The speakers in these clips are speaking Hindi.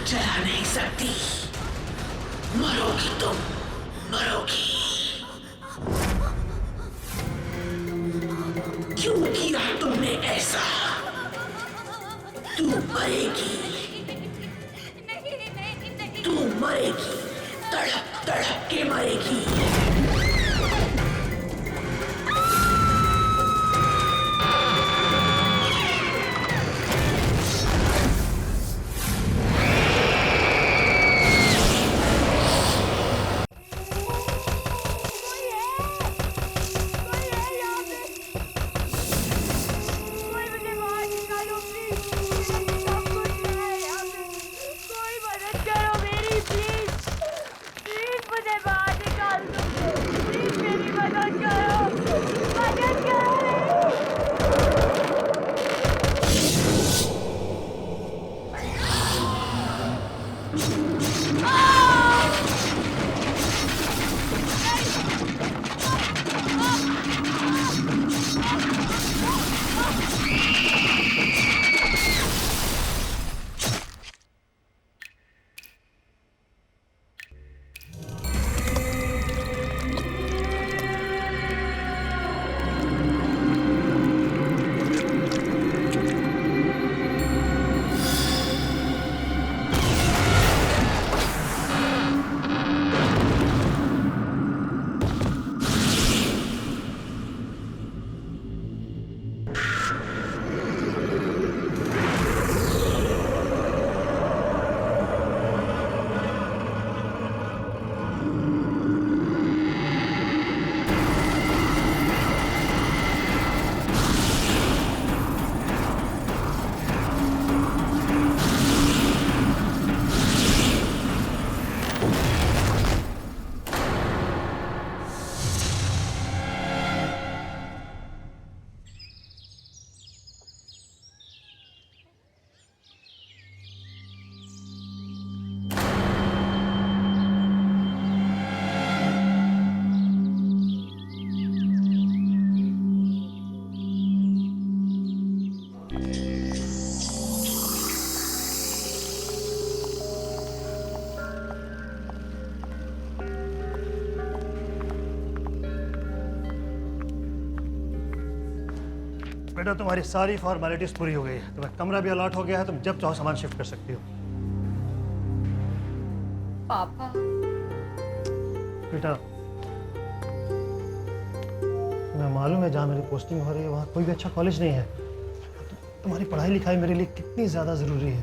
चला नहीं सकती। मरोगी तुम, मरोगी। क्यों किया तुमने ऐसा? तू मरेगी, तू मरेगी, तड़प तड़प के मरेगी। बेटा तुम्हारी सारी फॉर्मेलिटीज पूरी हो गई है। तुम्हें कमरा भी अलॉट हो गया है। तुम जब चाहो सामान शिफ्ट कर सकती हो। पापा। बेटा मैं मालूम है जहाँ मेरी पोस्टिंग हो रही है वहाँ कोई भी अच्छा कॉलेज नहीं है। तुम्हारी पढ़ाई लिखाई मेरे लिए कितनी ज़्यादा ज़रूरी है।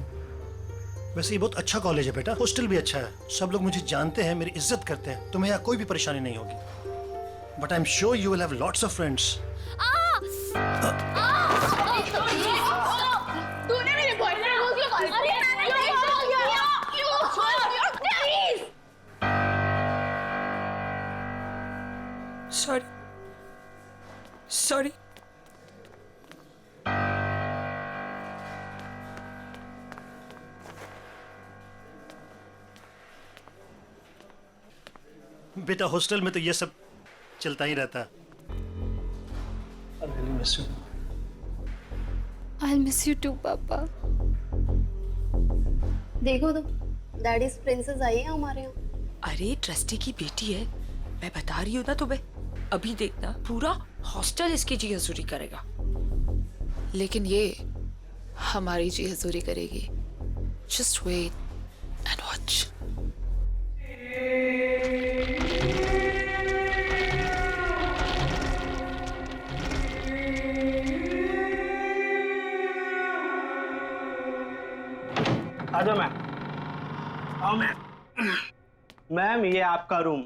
वैसे ये बहुत अच्छा कॉलेज है बेटा, हॉस्टल भी अच्छा है, सब लोग मुझे जानते हैं, मेरी इज्जत करते हैं। तुम्हें यहाँ कोई भी परेशानी नहीं होगी। But I am sure you will have lots of friends. तूने मेरे बॉयफ्रेंड को क्यों कॉल किया? Sorry sorry. बेटा हॉस्टल में तो ये सब चलता ही रहता है। I really miss you. I'll miss you too, पापा। देखो तो डैडीज प्रिंसेस आई है हमारे यहाँ। अरे ट्रस्टी की बेटी है, मैं बता रही हूँ ना तुम्हें। अभी देखना पूरा हॉस्टल इसकी जी हजूरी करेगा। लेकिन ये हमारी जी हजूरी करेगी। Just wait and watch. आजो मैम, आओ मैम। मैम ये आपका रूम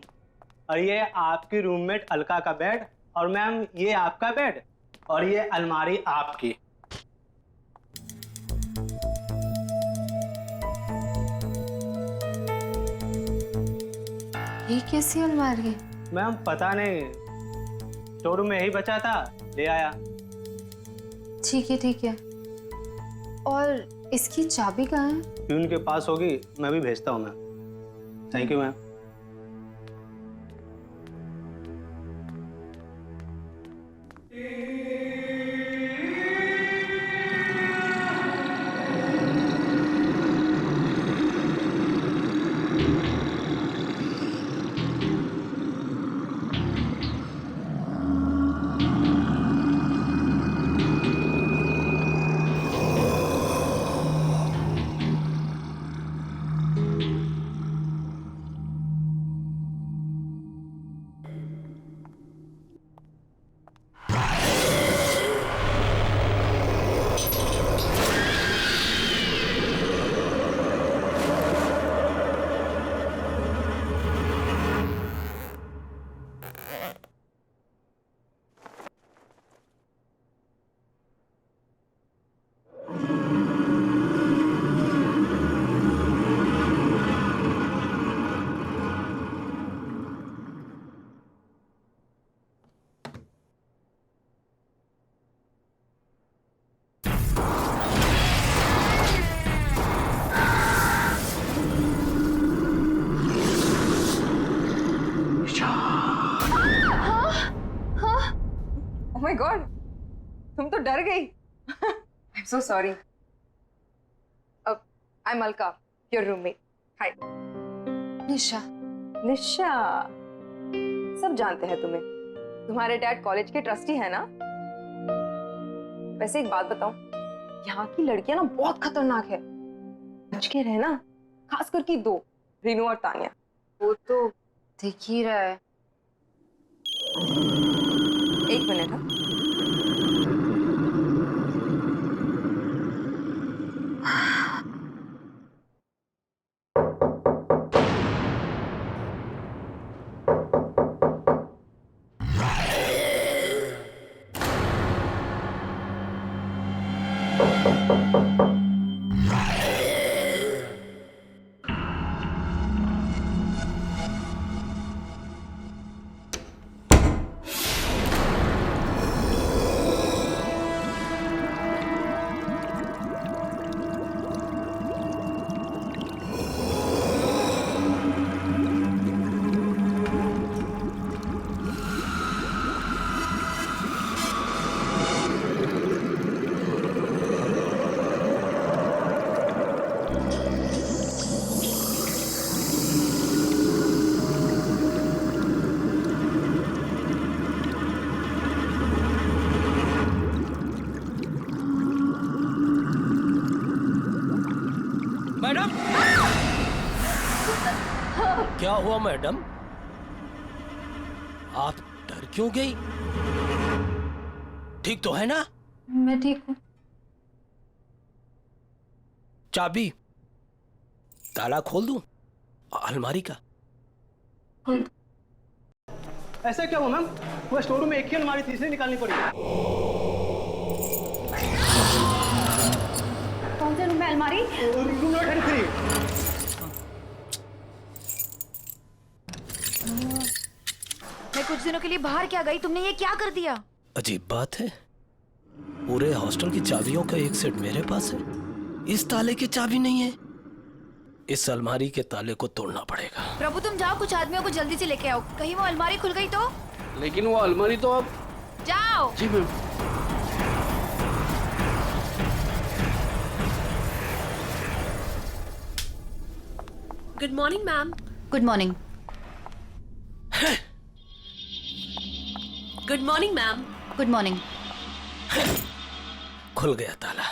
और ये आपकी रूममेट अलका का बेड और मैम ये आपका बेड और ये अलमारी आपकी। ये कैसी अलमारी है? मैम पता नहीं, स्टोर रूम में यही बचा था, ले आया। ठीक है। और इसकी चाबी कहाँ है? प्यून के पास होगी, मैं भी भेजता हूँ ma'am. Thank you ma'am. God, तुम तो डर गई। I am so sorry. I am Alka, your roommate. Hi. Nisha, Nisha, सब जानते हैं तुम्हें। तुम्हारे डैड कॉलेज के ट्रस्टी है ना? वैसे एक बात बताऊं, यहाँ की लड़कियां ना बहुत खतरनाक है। बच के रहना, खास करके दो, रीनू और तानिया। वो तो दिख ही रहा है। एक मिनट। हाँ, मैडम, क्या हुआ मैडम? आप डर क्यों गई? ठीक तो है ना? मैं ठीक हूँ। चाबी, ताला खोल दूं अलमारी का? ऐसा क्या हुआ मैम? वो स्टोर रूम में एक ही अलमारी थी, इसलिए निकालनी पड़ी। कौन से रूम में अलमारी? Room number 33। मैं कुछ दिनों के लिए बाहर क्या गई, तुमने ये क्या कर दिया? अजीब बात है, पूरे हॉस्टल की चाबियों का एक सेट मेरे पास है, इस ताले की चाबी नहीं है। इस अलमारी के ताले को तोड़ना पड़ेगा। प्रभु तुम जाओ, कुछ आदमियों को जल्दी से लेके आओ, कहीं वो अलमारी खुल गई तो। लेकिन वो अलमारी तो अब। जाओ। जी ma'am. Good morning ma'am. Good morning. Good morning ma'am. Good morning. खुल गया ताला।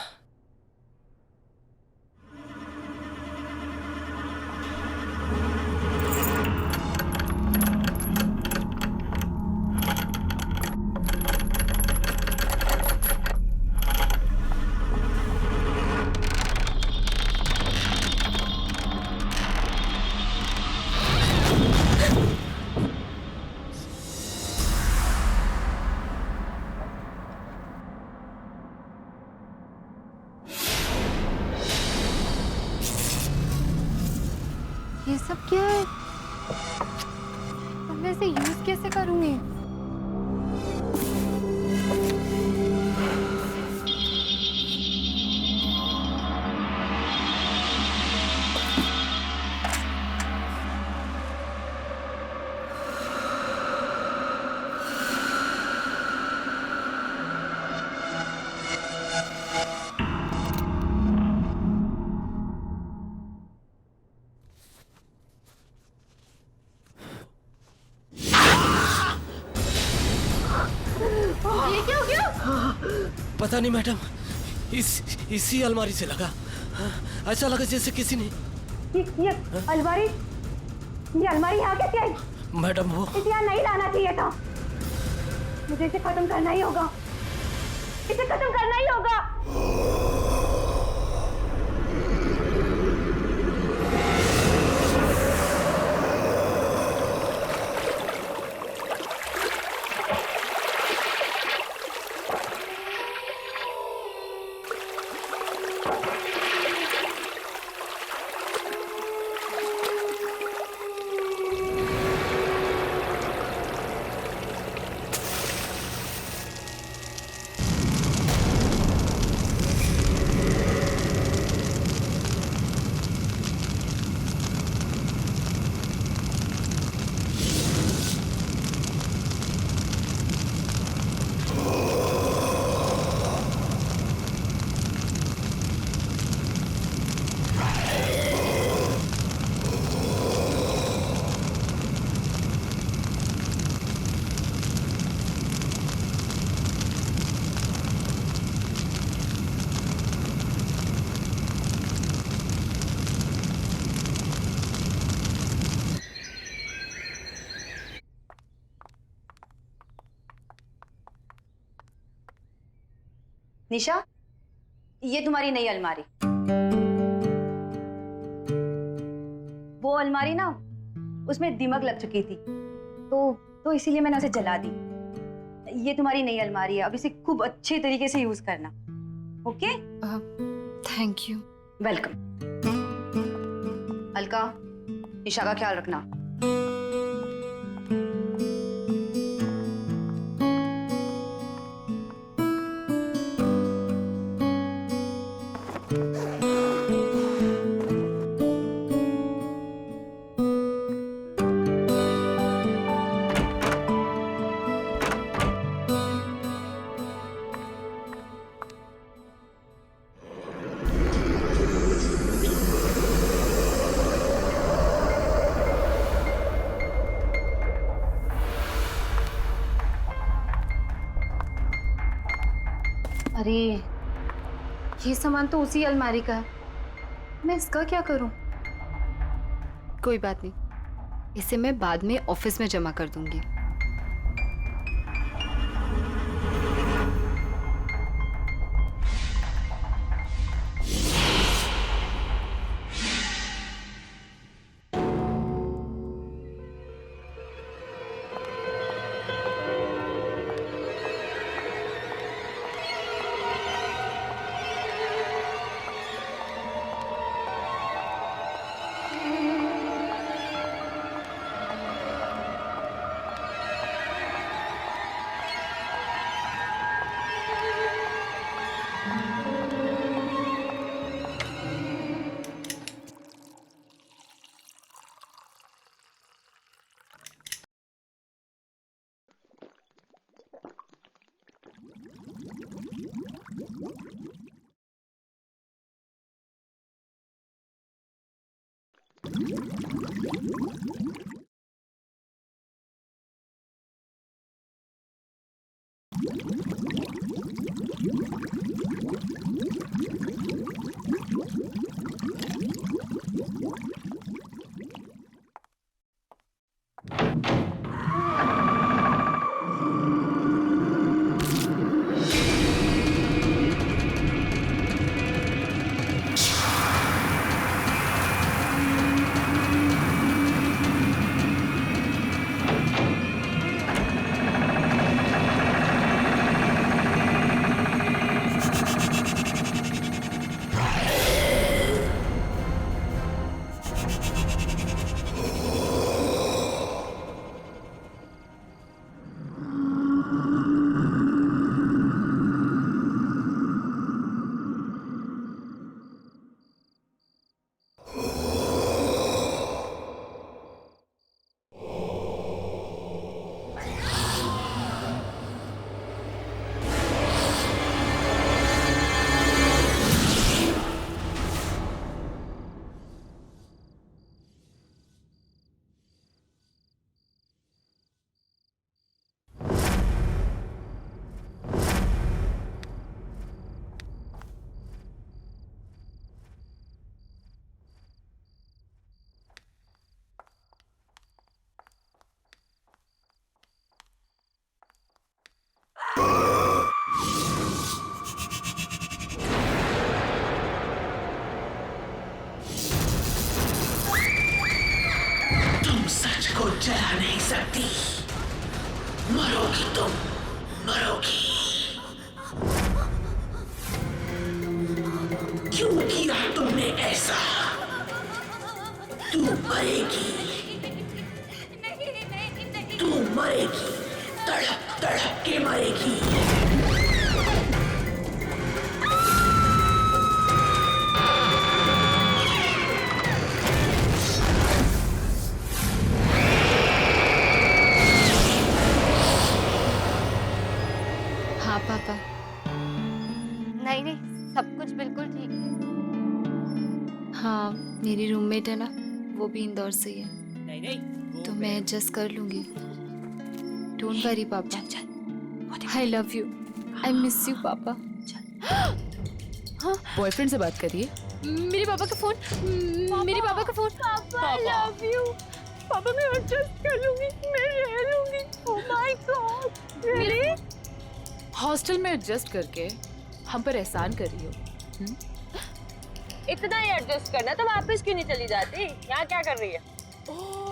ये सब क्या है? अब मैं इसे यूज कैसे करूंगी? ये क्या हो गया? पता नहीं मैडम, इसी अलमारी से लगा। ऐसा लगा जैसे किसी ने। ये अलमारी, ये अलमारी यहाँ कैसे आई? मैडम वो इसे यहाँ नहीं लाना चाहिए था। मुझे इसे खत्म करना ही होगा, इसे खत्म करना ही होगा। निशा, ये तुम्हारी नई अलमारी। वो अलमारी ना, उसमें दीमक लग चुकी थी, तो इसीलिए मैंने उसे जला दी। ये तुम्हारी नई अलमारी है, अब इसे खूब अच्छे तरीके से यूज करना। Okay? Thank you. Welcome. Alka, Nisha का ख्याल रखना। अरे, ये सामान तो उसी अलमारी का है, मैं इसका क्या करूं? कोई बात नहीं, इसे मैं बाद में ऑफिस में जमा कर दूंगी। को जला नहीं सकती, मरोगी तुम, मरोगी। क्यों किया तुमने ऐसा? तू मरेगी, तू मरेगी, तड़प तड़प के मरेगी। पापा, नहीं नहीं, सब कुछ बिल्कुल ठीक है। हाँ, मेरी रूममेट है ना, वो भी इंदौर से ही है। नहीं नहीं, तो मैं एडजस्ट कर लूंगी। डोंट वरी पापा, I love you, I miss you पापा। हाँ, बॉयफ्रेंड से बात करिए। मेरे पापा का फोन, मेरे पापा का फोन। पापा, आई लव यू। पापा, मैं एडजस्ट कर लूंगी, मैं रह लूंगी। Oh my God, really? Hostel में एडजस्ट करके हम पर एहसान कर रही हो। इतना ही एडजस्ट करना तो वापस क्यों नहीं चली जाती? यहाँ क्या कर रही है?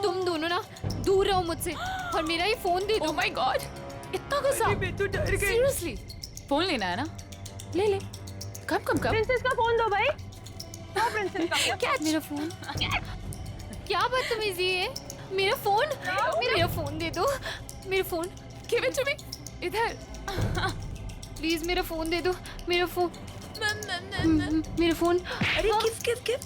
तुम दोनों ना दूर रहो मुझसे और मेरा ये फोन दे दो। ओह माय गॉड, इतना गुस्सा? मैं तो डर गई। सीरियसली फोन लेना है ना? ले ले, कम। प्रिंसेस का फोन दो भाई। प्रिंसेस का फोन। क्या मेरा फोन? क्या बदतमीजी है? मेरा फोन दे दो। मेरा phone give it to me. इधर प्लीज, मेरा फोन दे दो। मेरा फोन। अरे गिव।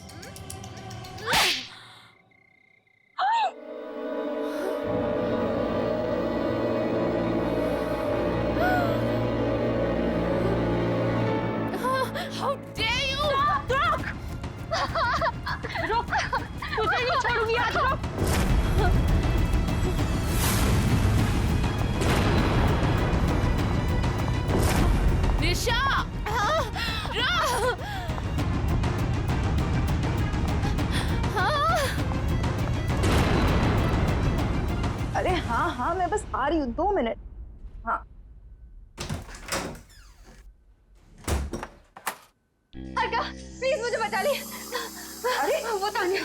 How dare you? रुक, तुझे नहीं छोड़ूंगी आज। रुक। निशा! अरे हाँ, मैं बस आ रही हूँ, 2 मिनट। हाँ। अर्का, प्लीज मुझे बचा ली। अरे वो तानिया।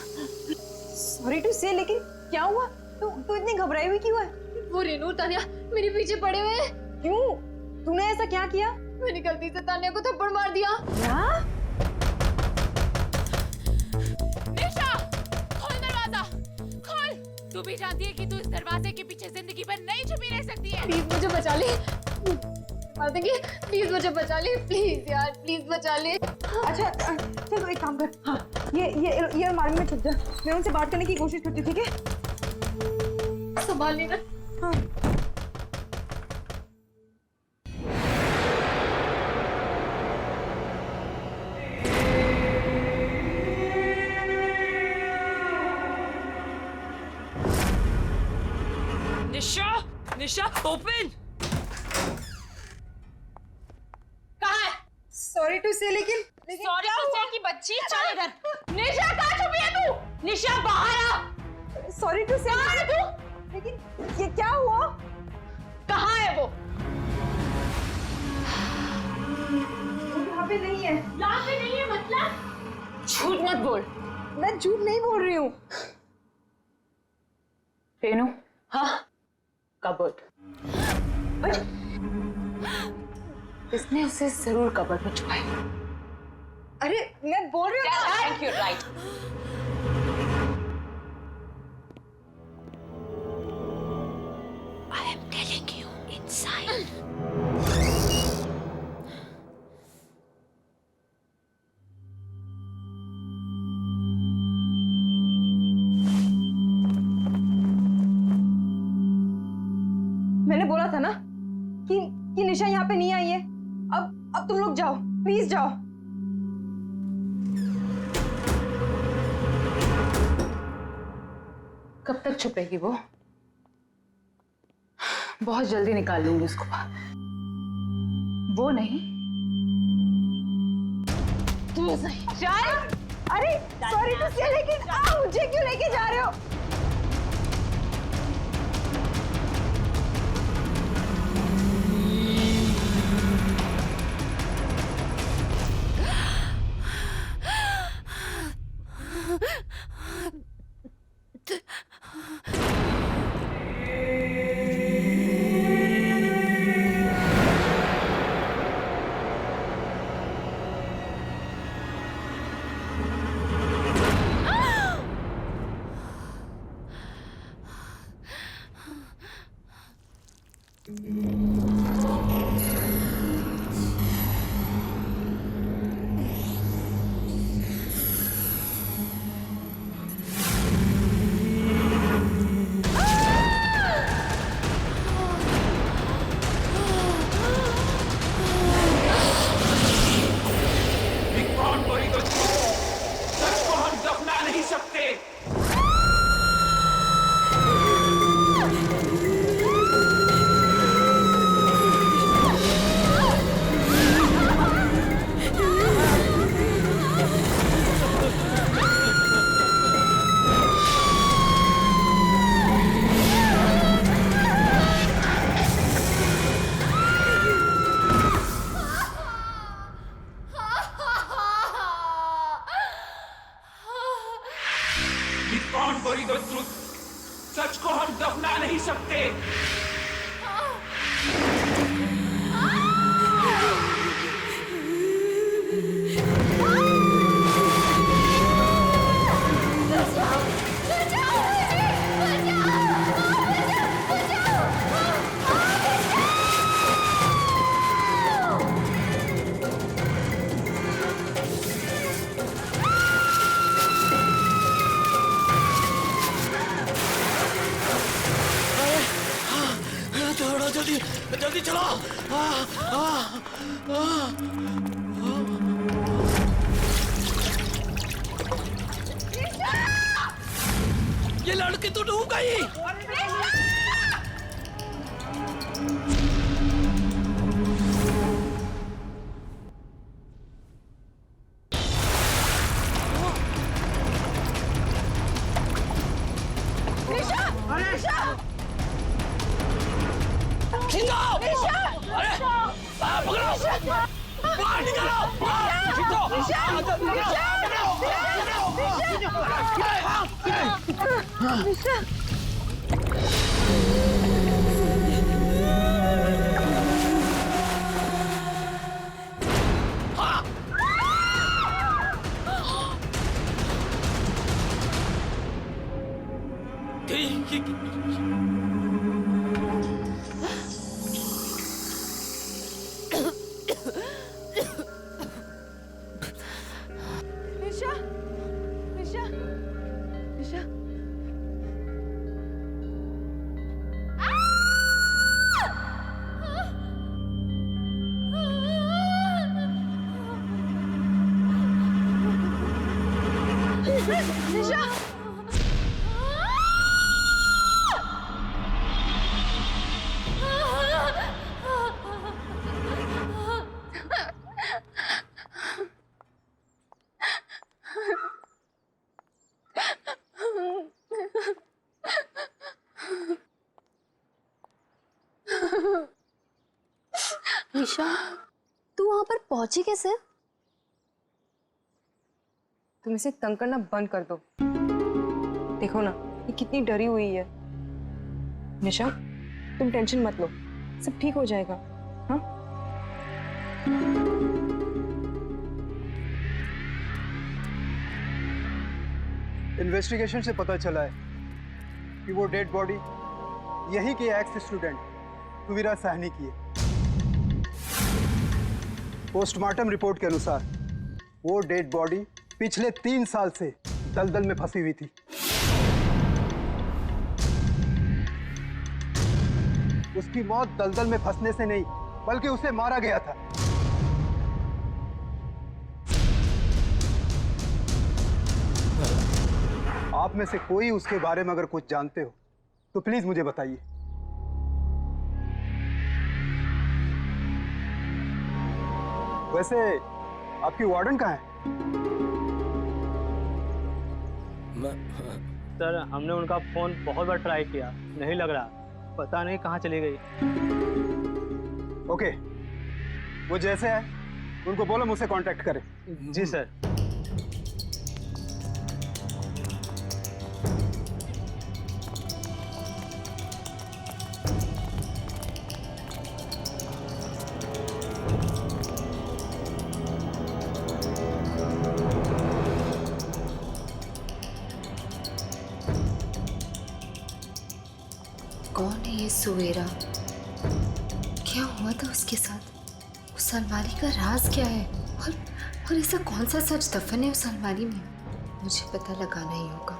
सॉरी टू से, लेकिन क्या हुआ? तू इतनी घबराई हुई क्यों है? वो रेनू और तानिया मेरे पीछे पड़े हुए हैं। क्यों? तूने ऐसा क्या किया? मैंने गलती से तानिया को थप्पड़ मार दिया। क्या? निशा, खोल दरवाजा, खोल। तू भी जानती है कि तू इस दरवाजे के पीछे जिंदगी भर नहीं छुपी रह सकती है। प्लीज मुझे बचा ले। मार देंगे। प्लीज मुझे बचा ले, प्लीज यार, प्लीज बचा ले। अच्छा चलो एक काम कर। हाँ, ये अलमारी में छुप जा। मैं उनसे बात करने की कोशिश करती हूँ, ठीक है? संभाल लेना। हाँ। निशा ओपन। कहाँ है? सॉरी टू से, लेकिन सॉरी टू से की बच्ची, चल इधर। निशा कहाँ छुपी है तू? निशा बाहर आ। सॉरी टू से, कहाँ है तू? लेकिन ये क्या हुआ? कहाँ है वो? यहाँ पे नहीं है। यहाँ पे नहीं है मतलब? झूठ मत बोल। मैं झूठ नहीं बोल रही हूँ। रेनू, हाँ, कबर्ड। इसने उसे जरूर कबर्ड में छुपाया। अरे मैं बोल रही हूँ। Thank you, right. I am telling you, inside. मैंने बोला था ना कि निशा यहाँ पे नहीं आई है। अब तुम लोग जाओ, प्लीज जाओ। कब तक छुपेगी वो? बहुत जल्दी निकाल लूंगी उसको बाहर। वो नहीं, तू सही। चल। अरे सॉरी टू से, लेकिन मुझे क्यों लेके जा रहे हो? कौन बोली दो ट्रुथ? सच को हम दफना नहीं सकते। थोड़ा जल्दी जल्दी चलो। ये लड़की तो डूब गई। खींचो! अरे पकड़ो! बाहर निकालो! खींचो! निशा, तू वहां पर पहुंची कैसे? तुम इसे तंग करना बंद कर दो। देखो ना, ये कितनी डरी हुई है। निशा, तुम टेंशन मत लो, सब ठीक हो जाएगा। हाँ? इन्वेस्टिगेशन से पता चला है कि वो डेड बॉडी यही के एक्स स्टूडेंट तुविरा साहनी की है। पोस्टमार्टम रिपोर्ट के अनुसार वो डेड बॉडी पिछले 3 साल से दलदल में फंसी हुई थी। उसकी मौत दलदल में फंसने से नहीं, बल्कि उसे मारा गया था। आप में से कोई उसके बारे में अगर कुछ जानते हो तो प्लीज मुझे बताइए। वैसे आपकी वार्डन कहाँ है? सर, हमने उनका फोन बहुत बार ट्राई किया, नहीं लग रहा, पता नहीं कहाँ चली गई। ओके, वो जैसे है उनको बोलो मुझसे कांटेक्ट करें। जी सर। कौन है ये सुवेरा? क्या हुआ था उसके साथ? उस अलमारी का राज क्या है? और ऐसा कौन सा सच दफन है उस अलमारी में? मुझे पता लगाना ही होगा।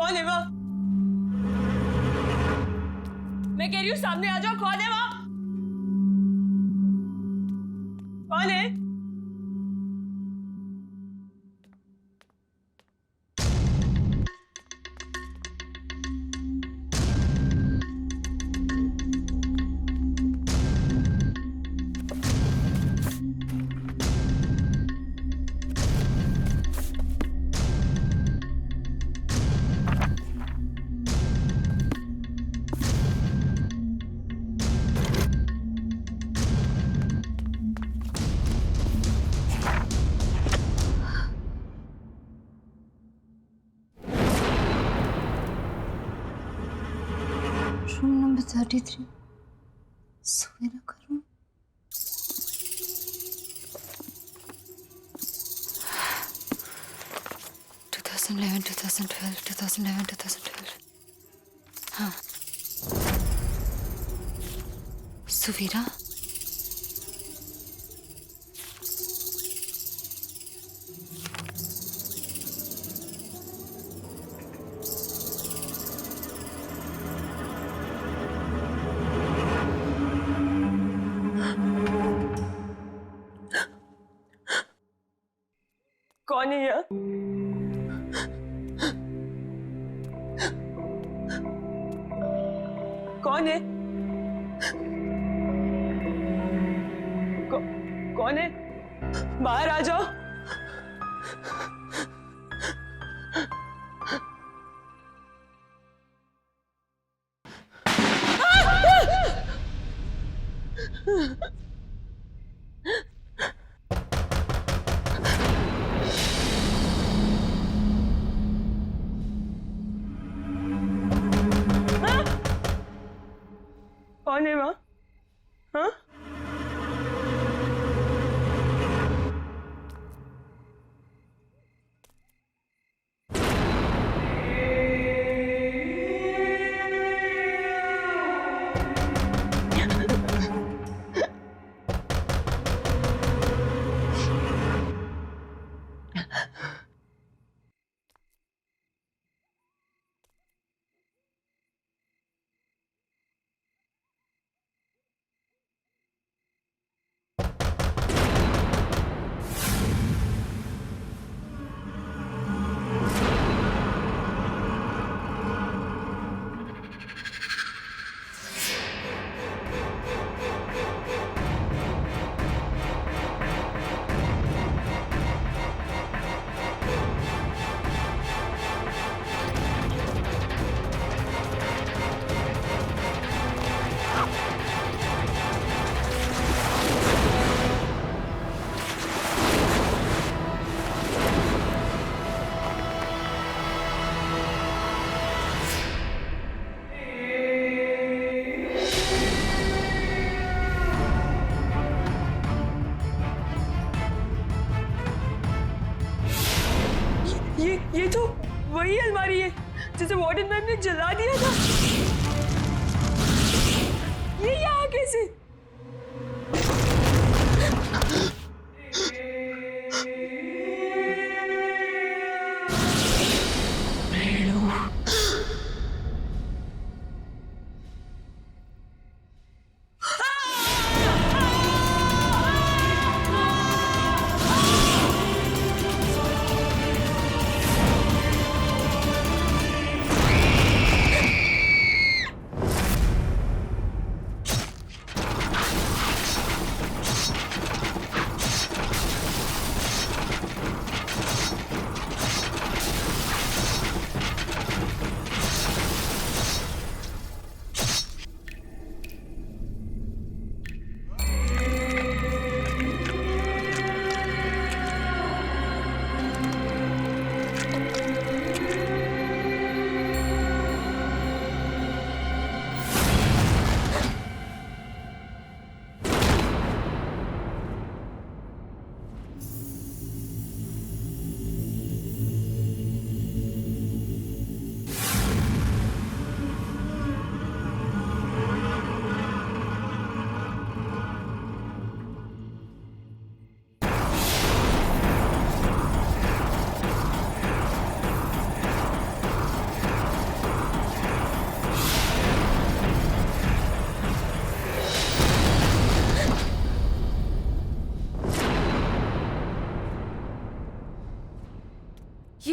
कौन है वो? मैं कह रही हूँ सामने आ जाओ, कौन है वो? कौन है? रूम नंबर 33 सवेरा का रूम। हाँ, सुवीरा। कौन है यह? कौन है? कौन है? बाहर आ जाओ। कौन है वहाँ? हाँ? ये तो वही अलमारी है जिसे वार्डन मैम ने जला दिया था। ये यहाँ कैसे?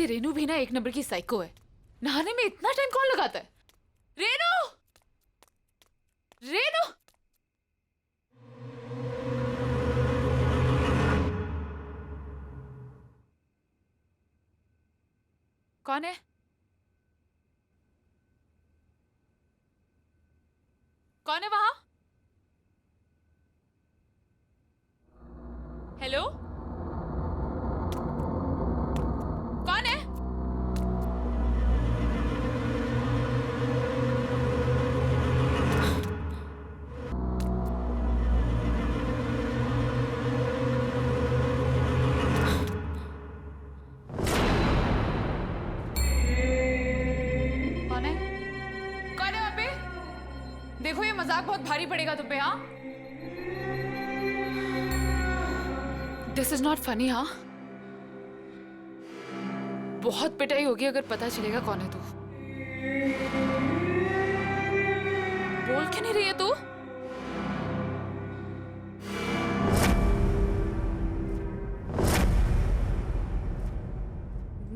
ये रेनू भी ना एक नंबर की साइको है। नहाने में इतना टाइम कौन लगाता है? रेनू, रेनू, कौन है? कौन है वहां? हेलो, कौन है? कौन है? कौन है वहां पे? देखो ये मजाक बहुत भारी पड़ेगा तुम पे। हाँ, दिस इज नॉट फनी। हाँ, बहुत पिटाई होगी अगर पता चलेगा कौन है तू। बोल क्यों नहीं रही है तू?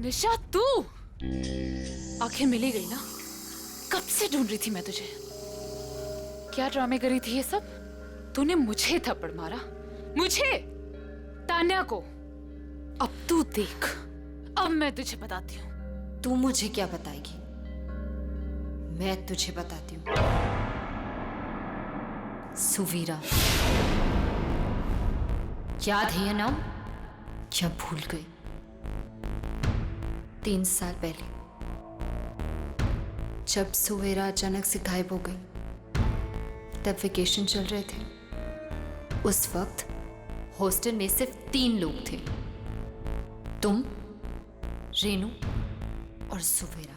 निशा, तू आखिर मिली गई ना? कब से ढूंढ रही थी मैं तुझे। क्या ड्रामे करी थी ये सब? तूने मुझे थप्पड़ मारा, मुझे, तान्या को। अब तू देख, अब मैं तुझे बताती हूँ। तू मुझे क्या बताएगी? मैं तुझे बताती हूँ। सुवीरा, याद है ये नाम? क्या भूल गई? 3 साल पहले जब सुवीरा अचानक से गायब हो गई, तब वेकेशन चल रहे थे। उस वक्त हॉस्टल में सिर्फ 3 लोग थे, तुम, रेनू और सुवीरा।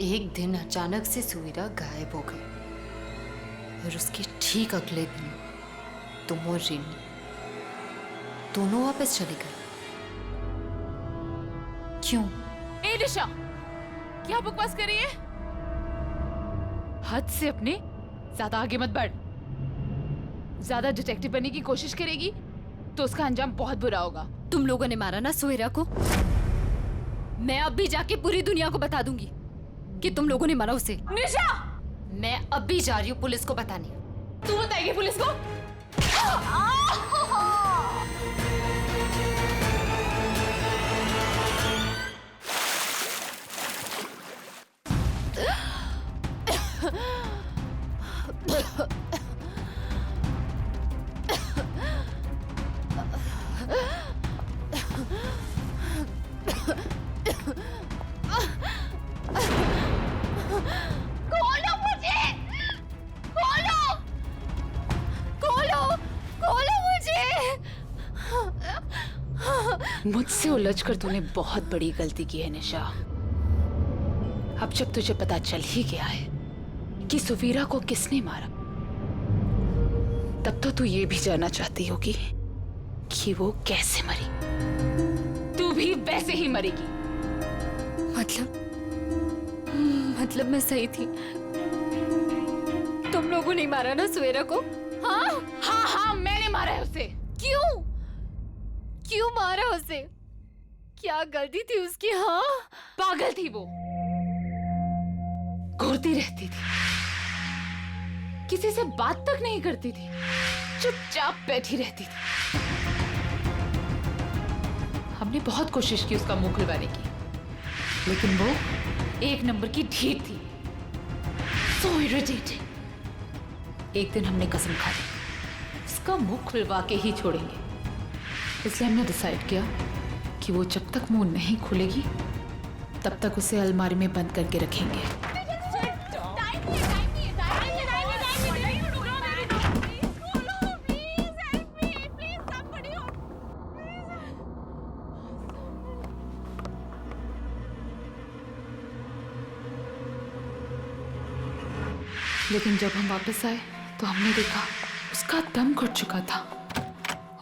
एक दिन अचानक से सुवीरा गायब हो गई और उसके ठीक अगले दिन तुम और रेनू दोनों वापस चले गए। क्यों? ए निशा, क्या बकवास कर रही है? हद से अपने ज्यादा आगे मत बढ़। ज्यादा डिटेक्टिव बनने की कोशिश करेगी तो उसका अंजाम बहुत बुरा होगा। तुम लोगों ने मारा ना सुवीरा को? मैं अब भी जाके पूरी दुनिया को बता दूंगी कि तुम लोगों ने मारा उसे। निशा, मैं अब भी जा रही हूँ पुलिस को बताने। तू बताएगी पुलिस को? खोलो मुझे, खोलो, खोलो, खोलो मुझे। मुझसे उलझकर तूने बहुत बड़ी गलती की है निशा। अब जब तुझे पता चल ही गया है कि सुवीरा को किसने मारा, तब तो तू ये भी जानना चाहती होगी कि वो कैसे मरी। तू भी वैसे ही मरेगी। मतलब मैं सही थी? तुम लोगों ने मारा ना सुवीरा को? हाँ हाँ हाँ, मैंने मारा है उसे। क्यों? क्यों मारा उसे? क्या गलती थी उसकी? हाँ, पागल थी वो, घूरती रहती थी, किसी से बात तक नहीं करती थी, चुपचाप बैठी रहती थी। हमने बहुत कोशिश की उसका मुंह खुलवाने की, लेकिन वो एक नंबर की ढीठ थी। So irritating। एक दिन हमने कसम खा ली, उसका मुंह खुलवा के ही छोड़ेंगे। इसलिए हमने डिसाइड किया कि वो जब तक मुंह नहीं खुलेगी तब तक उसे अलमारी में बंद करके रखेंगे। लेकिन जब हम वापस आए तो हमने देखा उसका दम घुट चुका था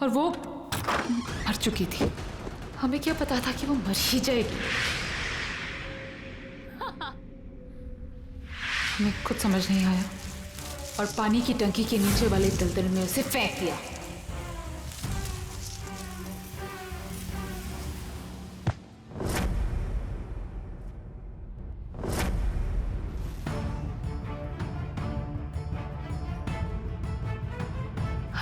और वो मर चुकी थी। हमें क्या पता था कि वो मर ही जाएगी। हमें कुछ समझ नहीं आया और पानी की टंकी के नीचे वाले दलदल में उसे फेंक दिया।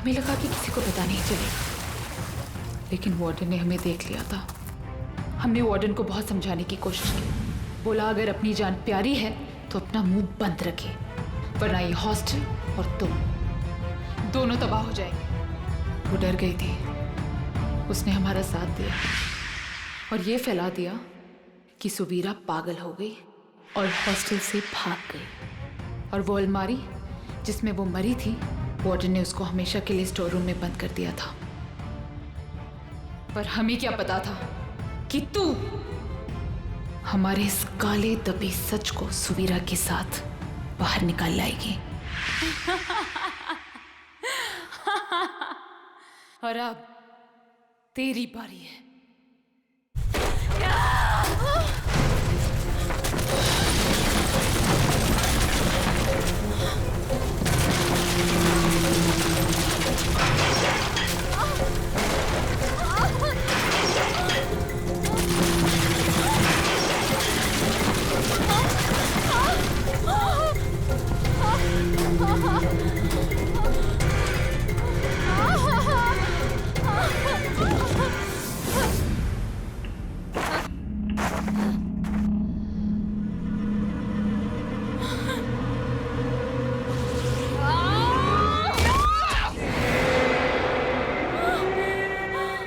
हमें लगा कि किसी को पता नहीं चलेगा, लेकिन वार्डन ने हमें देख लिया था। हमने वार्डन को बहुत समझाने की कोशिश की। बोला अगर अपनी जान प्यारी है तो अपना मुंह बंद रखे, वरना ये हॉस्टल और तुम दोनों तबाह हो जाएंगे। वो डर गई थी, उसने हमारा साथ दिया और ये फैला दिया कि सुवीरा पागल हो गई और हॉस्टल से भाग गई। और वो अलमारी जिसमें वो मरी थी, वार्डन ने उसको हमेशा के लिए स्टोर रूम में बंद कर दिया था। पर हमें क्या पता था कि तू हमारे इस काले दबे सच को सुवीरा के साथ बाहर निकाल लाएगी। और अब तेरी बारी है।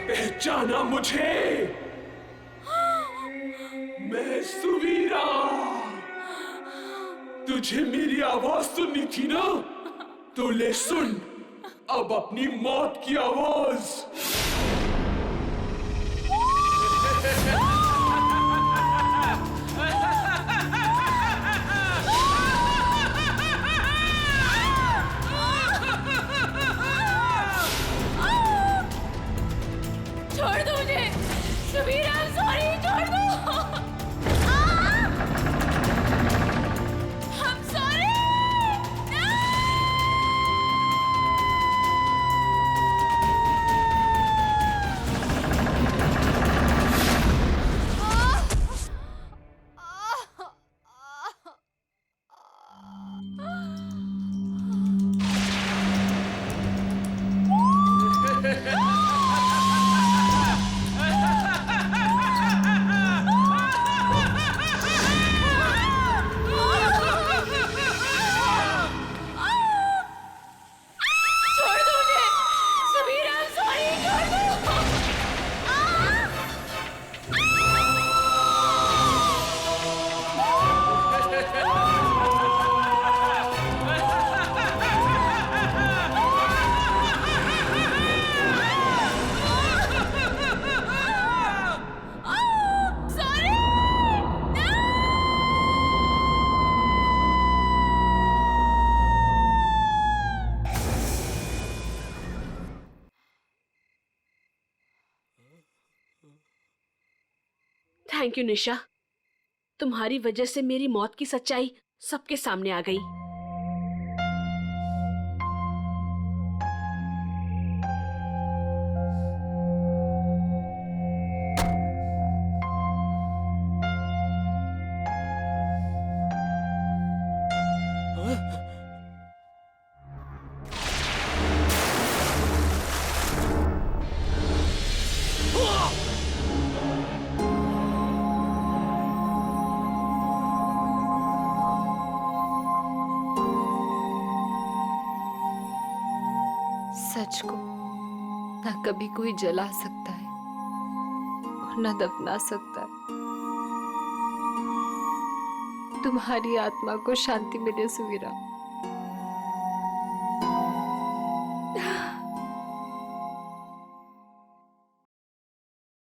पहचाना मुझे? मैं सुवीरा। तुझे मेरी आवाज सुननी थी ना? तो ले सुन अब अपनी मौत की आवाज। छोड़ दो मुझे सुवीरा, सॉरी, छोड़ दो। I'm sorry। छोड़ दो मुझे सुवीरा, सॉरी, छोड़ दो। थैंक यू निशा, तुम्हारी वजह से मेरी मौत की सच्चाई सबके सामने आ गई। सच को ना कभी कोई जला सकता है और ना दफना सकता है। तुम्हारी आत्मा को शांति मिले सुवीरा।